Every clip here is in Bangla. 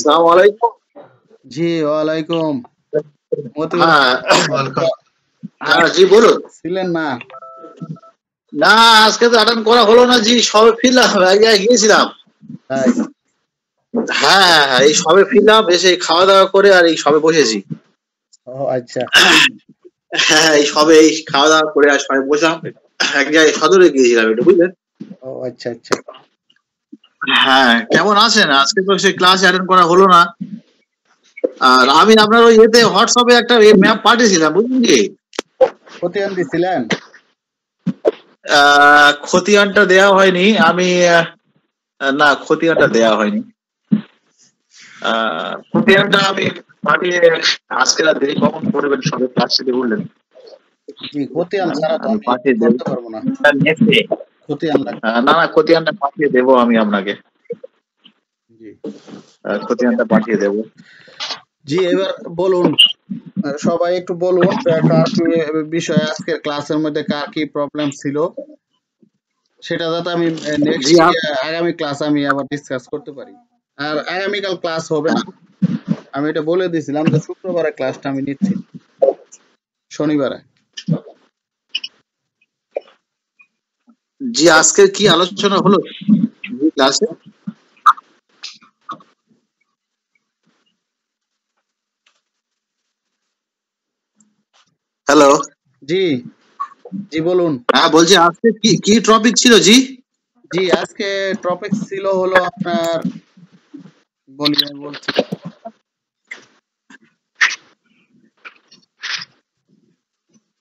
আসসালামু আলাইকুম। জি ওয়ালাইকুম। মতিউর হ্যাঁ, হ্যাঁ জি বলুন। ছিলেন না? না, আজকে তো অ্যাটেন্ড করা হলো না জি, সবে ফিরলাম, এক জায়গায় গিয়েছিলাম। তাই? হ্যাঁ, হ্যাঁ, এই সবে ফিরলাম, এসে খাওয়া দাওয়া করে আর এই সবে বসেছি। ও আচ্ছা। হ্যাঁ, এই সবে এই খাওয়া দাওয়া করে আর সবে বসলাম। এক জায়গায় সদরে গিয়েছিলাম একটু, বুঝলেন? ও আচ্ছা আচ্ছা। হ্যাঁ, কেমন আছেন? আজকে তো সেই ক্লাস অ্যাটেন্ড করা হলো না। আর আমি আপনার ওই ইয়েতে হোয়াটসঅ্যাপে একটা ম্যাপ পাঠিয়েছিলাম, বুঝলেন কি? খতিয়ান দিছিলেন? খতিয়ানটা দেওয়া হয়নি। আমি না, খতিয়ানটা দেওয়া হয়নি। খতিয়ানটা আমি পাঠিয়ে আজকে রাত দেরি কখন করবেন সবে ক্লাস থেকে বললেন। জি, খতিয়ান ছাড়া তো আমি আমি পাঠিয়ে করতে দেবো। পারবো না। খতিয়ান লাগবে। না না, খতিয়ানটা পাঠিয়ে দেবো আমি আপনাকে। জি খতিয়ানটা পাঠিয়ে দেবো। জি, এবার বলুন, সবাই একটু বলুন কার কি বিষয়, আজকের ক্লাসের মধ্যে কার কি প্রবলেম ছিল, সেটা যাতে আমি নেক্সট জি আগামী ক্লাস আমি আবার ডিসকাস করতে পারি। আর আগামীকাল ক্লাস হবে না, আমি এটা বলে দিয়েছিলাম যে শুক্রবারে ক্লাসটা আমি নিচ্ছি, শনিবারে। জি, আজকে কি আলোচনা হলো ক্লাসে? হ্যালো। জি জি বলুন। হ্যাঁ, বলছি আজকে কি কি টপিক ছিল জি? জি, আজকে টপিক ছিল হলো আপনার, আমি বলছি,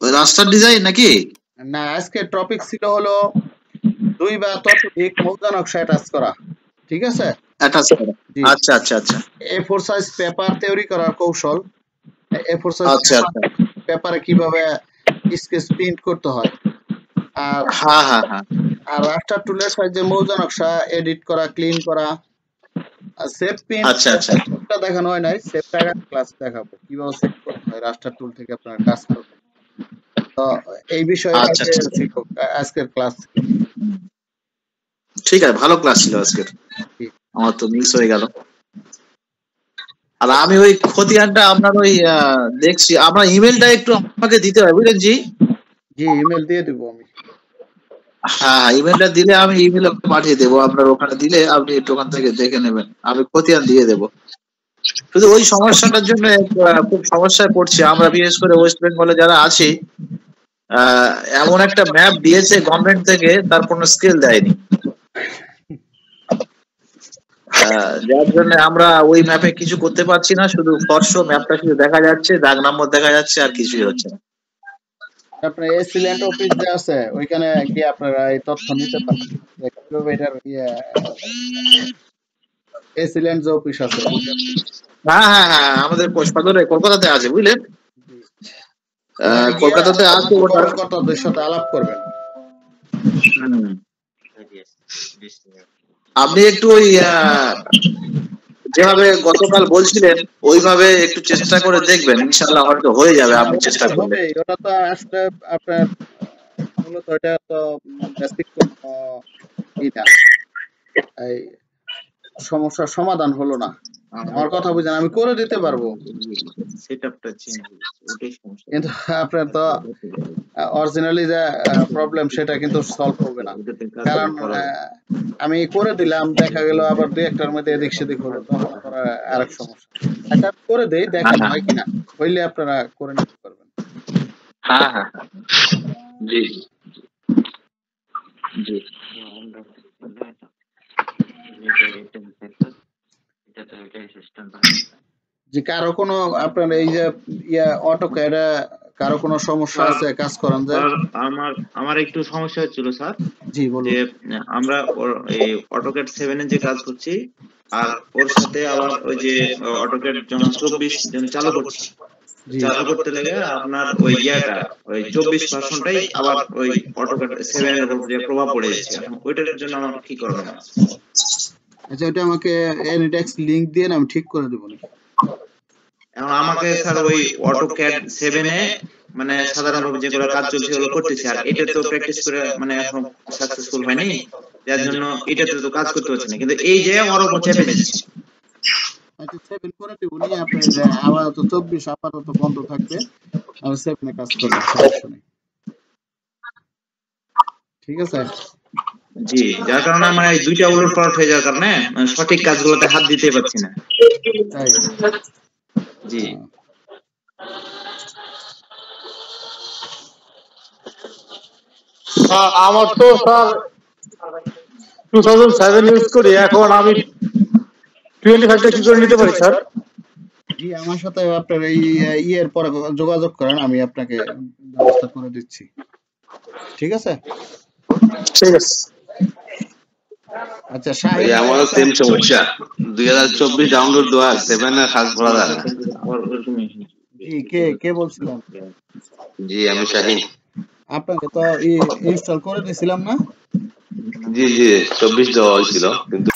রাস্টার ডিজাইন নাকি? না, আজকে টপিক ছিল হলো 2 বা ততোধিক মৌজানকশা অ্যাটাচ করা। ঠিক আছে? অ্যাটাচ করা। জি, আচ্ছা আচ্ছা আচ্ছা A4 সাইজ পেপার তৈরি করার কৌশল, A4 সাইজ আচ্ছা আচ্ছা। পেপারে কিভাবে স্কেচ প্রিন্ট করতে হয়, আর হ্যাঁ হ্যাঁ হ্যাঁ। আর রাস্টার টুলের সাহায্যে মৌজানকশা এডিট করা, ক্লিন করা, আর সেভ প্রিন্ট আচ্ছা আচ্ছা সেভটা দেখানো হয় নাই, সেভটা ক্লাস দেখাবো কিভাবে সেভ করতে হয় রাস্টার টুল থেকে আপনার কাজ করবেন। তো এই বিষয়ে আচ্ছা আচ্ছা। ছিল আজকের ক্লাস। ঠিক আছে, ভালো ক্লাস ছিল আজকের। আমার তো মিস হয়ে গেল। আর আমি ওই খতিয়ানটা আপনার ওই দেখছি, আপনার ইমেলটা একটু আমাকে দিতে হবে, বুঝলেন জি? জি, ইমেল দিয়ে দিব আমি। হ্যাঁ, ইমেলটা দিলে আমি ইমেলে পাঠিয়ে দেবো, আপনার ওখানে দিলে আপনি একটু ওখান থেকে দেখে নেবেন, আমি খতিয়ান দিয়ে দেবো। শুধু ওই সমস্যাটার জন্য খুব সমস্যায় পড়ছি আমরা, বিশেষ করে ওয়েস্ট বেঙ্গলে যারা আছি। এমন একটা ম্যাপ দিয়েছে গভর্নমেন্ট থেকে, তার কোনো স্কেল দেয়নি। যার জন্য আমরা ওই ম্যাপে কিছু করতে পারছি না, শুধু স্পর্শ ম্যাপটা শুধু দেখা যাচ্ছে, দাগ নম্বর দেখা যাচ্ছে, আর কিছুই হচ্ছে না। আপনার এসিল্যান্ড অফিস যে আছে ওইখানে গিয়ে আপনারা এই তথ্য নিতে পারেন যে কিভাবে এটার এসিল্যান্ড যে অফিস আছে হ্যাঁ হ্যাঁ হ্যাঁ, আমাদের সদরে কলকাতাতে আছে, বুঝলেন? কলকাতাতে আছে ওটা। কর্মকর্তাদের সাথে আলাপ করবেন। আপনি একটু ওই যেভাবে গতকাল বলছিলেন ওইভাবে একটু চেষ্টা করে দেখবেন, ইনশাআল্লাহ হয়তো হয়ে যাবে, আপনি চেষ্টা করবেন। ওটা তো আসলে আপনার মূলত এটা তো বেসিক এই সমস্যার সমাধান হলো না। আমার কথা বুঝেন, আমি করে দিতে পারবো, কিন্তু আপনার তো অরিজিনালি যে প্রবলেম সেটা কিন্তু সলভ হবে না, কারণ আমি করে দিলাম, দেখা গেল আবার 2-1টার মধ্যে এদিক সেদিক হলো, তখন আরেক সমস্যা। এটা করে দেই, দেখেন হয় কিনা, হইলে আপনারা করে নিতে পারবেন। হ্যাঁ হ্যাঁ জি জি। যে কারো কোনো আপনার এই যে অটোক্যাড কারো কোনো সমস্যা আছে কাজ করেন যে? আমার একটু সমস্যা হচ্ছিল স্যার। জি বলুন। যে আমরা এই অটোক্যাড 7 এ যে কাজ করছি, আর ওর সাথে আবার ওই যে অটোক্যাড যখন 24 চালু করছি, চালু করতে লাগে আপনার ওই ওই 24 ভার্সনটাই আবার ওই অটোক্যাড 7 এর উপর যে প্রভাব পড়ে যাচ্ছে। এখন ওইটার জন্য আমার কি করণীয় আছে? আচ্ছা, ওটা আমাকে এনিটেক্স লিংক দিয়ে আমি ঠিক করে দেব। এখন আমাকে স্যার ওই অটোক্যাড 7 এ মানে সাধারণভাবে যেগুলো কাজ চলছে ওগুলো করতেছি, আর এটা তো প্র্যাকটিস করে মানে এখন সাকসেসফুল হয়নি, যার জন্য এটাতে তো কাজ করতে হচ্ছে না, কিন্তু এই যে ওর উপর চেপে যাচ্ছে। আচ্ছা 7 করে দিব নি আপনি আপাতত 24 আপাতত বন্ধ থাকবে আমি 7 এ কাজ করব সমস্যা নেই ঠিক আছে জি, যার কারণে আমার এই দুইটা ওভারফ্লো হয়ে যাওয়ার কারণে সঠিক কাজগুলোতে হাত দিতে পারছি না। তাই জি আমার তো স্যার 2007 ইউজ করি, এখন আমি 25টা কি করে নিতে পারি স্যার? জি আমার সাথে আপনার এই ইয়ের পরে যোগাযোগ করেন আমি আপনাকে ব্যবস্থা করে দিচ্ছি ঠিক আছে ঠিক আছে। আচ্ছা শাহিন আমারও সেম সমস্যা 2024 ডাউনলোড দেওয়া 7 এর কাজ করা যায় না আবার ওরকমই। জি কে বলছিলেন জি আমি শাহিন আপনাকে তো ইনস্টল করে দিয়েছিলাম না জি 24 দেওয়া হয়েছিল কিন্তু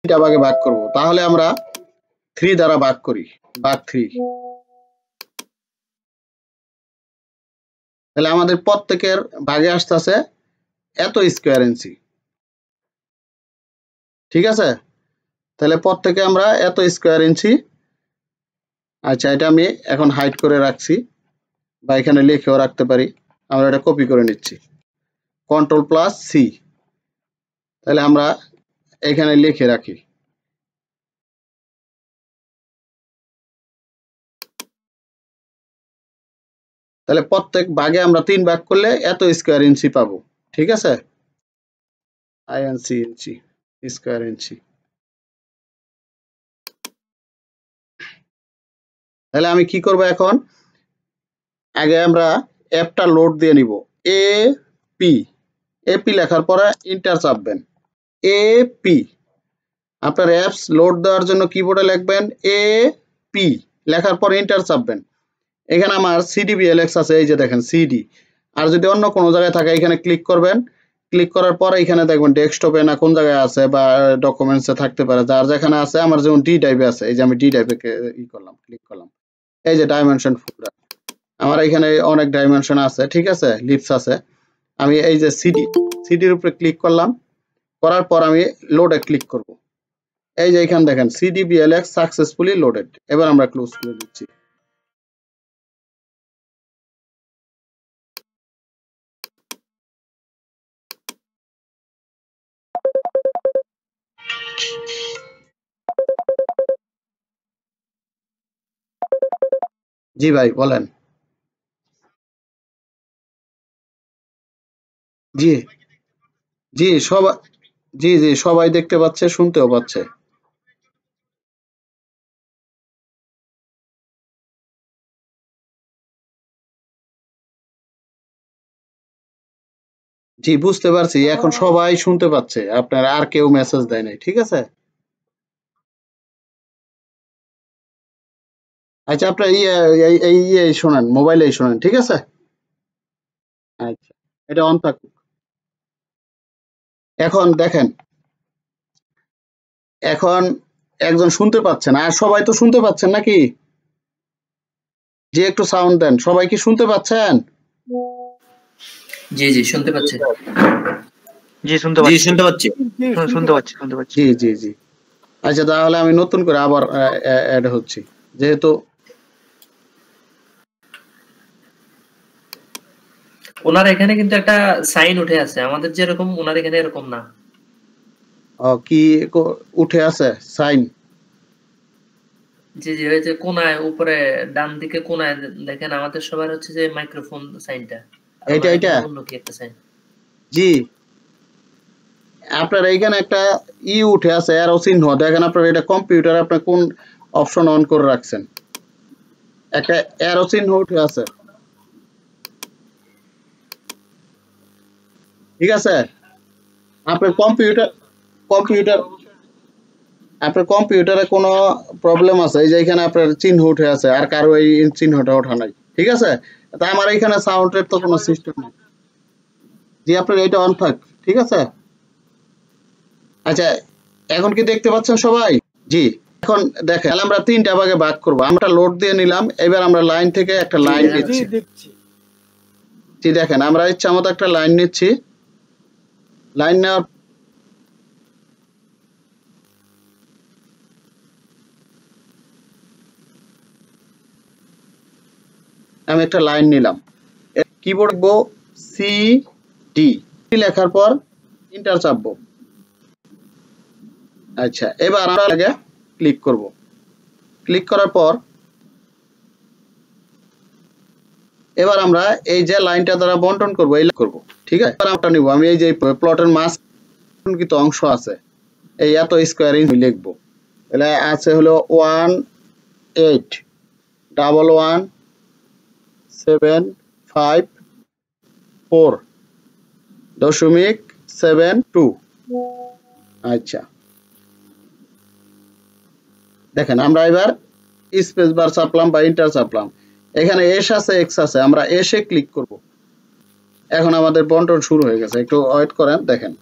তিনটা ভাগে ভাগ করব তাহলে আমরা 3 দ্বারা ভাগ করি ভাগ 3 তাহলে আমাদের প্রত্যেকের ভাগে আসতেছে এত স্কয়ার ইঞ্চি ঠিক আছে তাহলে প্রত্যেকে আমরা এত স্কয়ার ইঞ্চি আচ্ছা এটা আমি এখন হাইড করে রাখছি বা এখানে লিখেও রাখতে পারি আমরা এটা কপি করে নিচ্ছি Ctrl+C তাহলে আমরা এখানে লিখে রাখি তাহলে প্রত্যেক ভাগে আমরা 3 ভাগ করলে এত স্কয়ার ইঞ্চি পাবো ঠিক আছে আইএনসি ইঞ্চি স্কয়ার ইঞ্চি তাহলে আমি কি করব এখন আগে আমরা অ্যাপটা লোড দিয়ে নিব এপি লেখার পরে এন্টার চাপবেন এপি আপনার অ্যাপস লোড দেওয়ার জন্য কিবোর্ডে লিখবেন এপি লেখার পর এন্টার চাপবেন এখানে আমার CDBLX আছে এই যে দেখেন সিডি আর যদি অন্য কোনো জায়গায় থাকে এখানে ক্লিক করবেন ক্লিক করার পর এখানে দেখবেন ডেস্কটপে না কোন জায়গায় আছে বা ডকুমেন্টসে থাকতে পারে যার যেখানে আছে আমার যেমন ডি টাইপে আছে এই যে আমি ডি টাইপে ক্লিক করলাম এই যে ডাইমেনশন ফোল্ডার আমার এখানে অনেক ডাইমেনশন আছে ঠিক আছে লিপস আছে আমি এই যে সিডির উপরে ক্লিক করলাম করার পর আমি লোডে ক্লিক করব এই যে এখানে দেখেন CDBLX সাকসেসফুলি লোডেড এবার আমরা ক্লোজ করে দিচ্ছি জি ভাই বলেন জি জি সবাই জি সবাই দেখতে পাচ্ছে শুনতেও পাচ্ছে জি বুঝতে পারছি এখন সবাই শুনতে পাচ্ছে আপনার আর কেউ মেসেজ দেয় নাই ঠিক আছে আচ্ছা আপনার এই শোনেন মোবাইলে শোনেন ঠিক আছে আচ্ছা এটা অন থাকুক এখন দেখেন এখন একজন শুনতে পাচ্ছেন আর সবাই তো শুনতে পাচ্ছেন নাকি যে একটু সাউন্ড দেন সবাই কি শুনতে পাচ্ছেন জি শুনতে পাচ্ছি জি শুনতে পাচ্ছি। জি আচ্ছা তাহলে আমি নতুন করে আবার অ্যাড হচ্ছি যেহেতু ওনার এখানে কিন্তু একটা সাইন উঠে আছে আমাদের যেরকম ওনার এখানে এরকম না কি উঠে আছে সাইন জি ওই যে কোণায় উপরে ডান দিকে কোণায় দেখেন আমাদের সবার হচ্ছে যে মাইক্রোফোন সাইনটা এটা অন্য কি একটা সাইন জি আপনার এইখানে একটা উঠে আছে অ্যারো চিহ্ন দেখেন আপনার এটা কম্পিউটার আপনি কোন অপশন অন করে রাখছেন একটা অ্যারো চিহ্ন উঠে আছে, ঠিক আছে? আপনার কম্পিউটারে কোনো প্রবলেম আছে? এই যে এখানে আপনার চিহ্ন উঠে আছে, আর কারো এই চিহ্নটা ওঠা নাই, ঠিক আছে? তা আমার এখানে সাউন্ডের তো কোনো সিস্টেম নেই। জি, আপনার এটা অন থাক, ঠিক আছে? আচ্ছা, এখন কি দেখতে পাচ্ছেন সবাই? জি, এখন দেখেন, তাহলে আমরা 3টা ভাগে ভাগ করব। আমরা লোড দিয়ে নিলাম, এবার আমরা লাইন থেকে একটা লাইন নিচ্ছি। জি, দেখেন আমরা ইচ্ছা মতো একটা লাইন নিচ্ছি। লাইন নেওয়ার আমি একটা লাইন নিলাম, কিবোর্ড লিখবো CD, লেখার পর এন্টার চাপবো। আচ্ছা, এবার আমরা আগে ক্লিক করব। ক্লিক করার পর এবার আমরা এই যে লাইনটা দ্বারা বন্টন করব, এই করব, ঠিক আছে? এবার আমরা নিব, আমি এই যে প্লটের মাঝ কিন্তু অংশ আছে, এই এত স্কয়ার ইঞ্চ লিখবো। তাহলে আছে হলো 181154.72। আচ্ছা, দেখেন আমরা এবার স্পেস বার চাপলাম বা এন্টার চাপলাম, এখানে এস আছে, এক্স আছে, আমরা এসে ক্লিক করব। এখন আমাদের বন্টন শুরু হয়ে গেছে, একটু ওয়েট করেন, দেখেন।